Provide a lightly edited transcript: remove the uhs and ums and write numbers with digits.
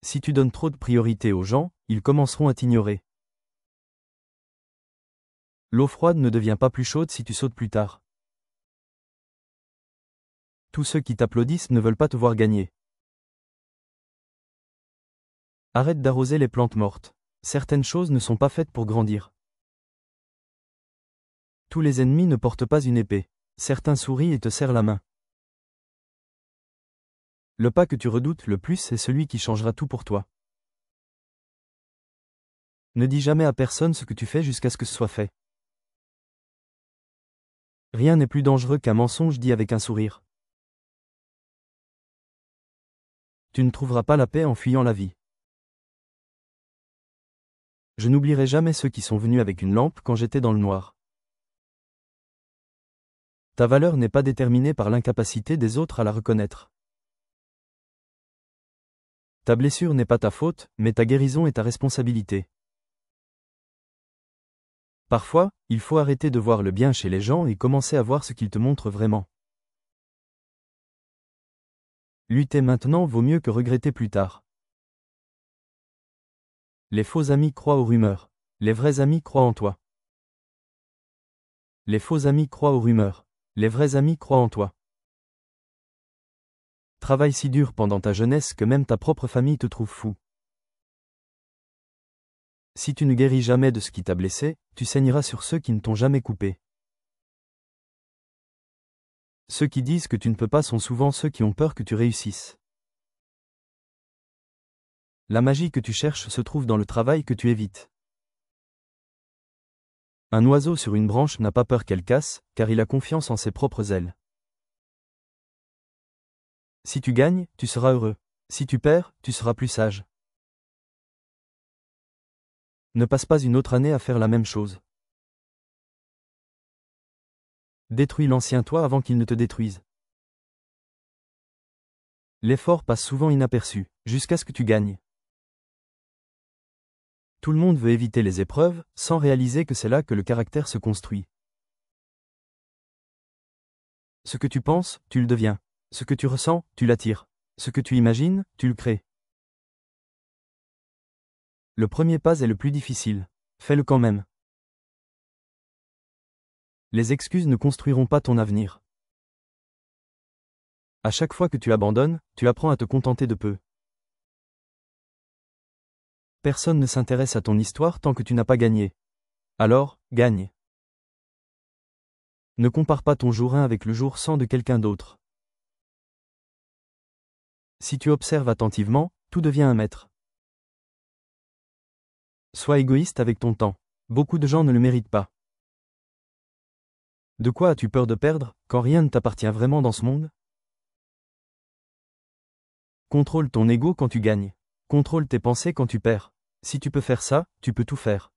Si tu donnes trop de priorité aux gens, ils commenceront à t'ignorer. L'eau froide ne devient pas plus chaude si tu sautes plus tard. Tous ceux qui t'applaudissent ne veulent pas te voir gagner. Arrête d'arroser les plantes mortes. Certaines choses ne sont pas faites pour grandir. Tous les ennemis ne portent pas une épée. Certains sourient et te serrent la main. Le pas que tu redoutes le plus est celui qui changera tout pour toi. Ne dis jamais à personne ce que tu fais jusqu'à ce que ce soit fait. Rien n'est plus dangereux qu'un mensonge dit avec un sourire. Tu ne trouveras pas la paix en fuyant la vie. Je n'oublierai jamais ceux qui sont venus avec une lampe quand j'étais dans le noir. Ta valeur n'est pas déterminée par l'incapacité des autres à la reconnaître. Ta blessure n'est pas ta faute, mais ta guérison est ta responsabilité. Parfois, il faut arrêter de voir le bien chez les gens et commencer à voir ce qu'ils te montrent vraiment. Lutter maintenant vaut mieux que regretter plus tard. Les faux amis croient aux rumeurs. Les vrais amis croient en toi. Les faux amis croient aux rumeurs. Les vrais amis croient en toi. Travaille si dur pendant ta jeunesse que même ta propre famille te trouve fou. Si tu ne guéris jamais de ce qui t'a blessé, tu saigneras sur ceux qui ne t'ont jamais coupé. Ceux qui disent que tu ne peux pas sont souvent ceux qui ont peur que tu réussisses. La magie que tu cherches se trouve dans le travail que tu évites. Un oiseau sur une branche n'a pas peur qu'elle casse, car il a confiance en ses propres ailes. Si tu gagnes, tu seras heureux. Si tu perds, tu seras plus sage. Ne passe pas une autre année à faire la même chose. Détruis l'ancien toi avant qu'il ne te détruise. L'effort passe souvent inaperçu, jusqu'à ce que tu gagnes. Tout le monde veut éviter les épreuves, sans réaliser que c'est là que le caractère se construit. Ce que tu penses, tu le deviens. Ce que tu ressens, tu l'attires. Ce que tu imagines, tu le crées. Le premier pas est le plus difficile. Fais-le quand même. Les excuses ne construiront pas ton avenir. À chaque fois que tu abandonnes, tu apprends à te contenter de peu. Personne ne s'intéresse à ton histoire tant que tu n'as pas gagné. Alors, gagne. Ne compare pas ton jour 1 avec le jour 100 de quelqu'un d'autre. Si tu observes attentivement, tout devient un maître. Sois égoïste avec ton temps. Beaucoup de gens ne le méritent pas. De quoi as-tu peur de perdre, quand rien ne t'appartient vraiment dans ce monde? Contrôle ton ego quand tu gagnes. Contrôle tes pensées quand tu perds. Si tu peux faire ça, tu peux tout faire.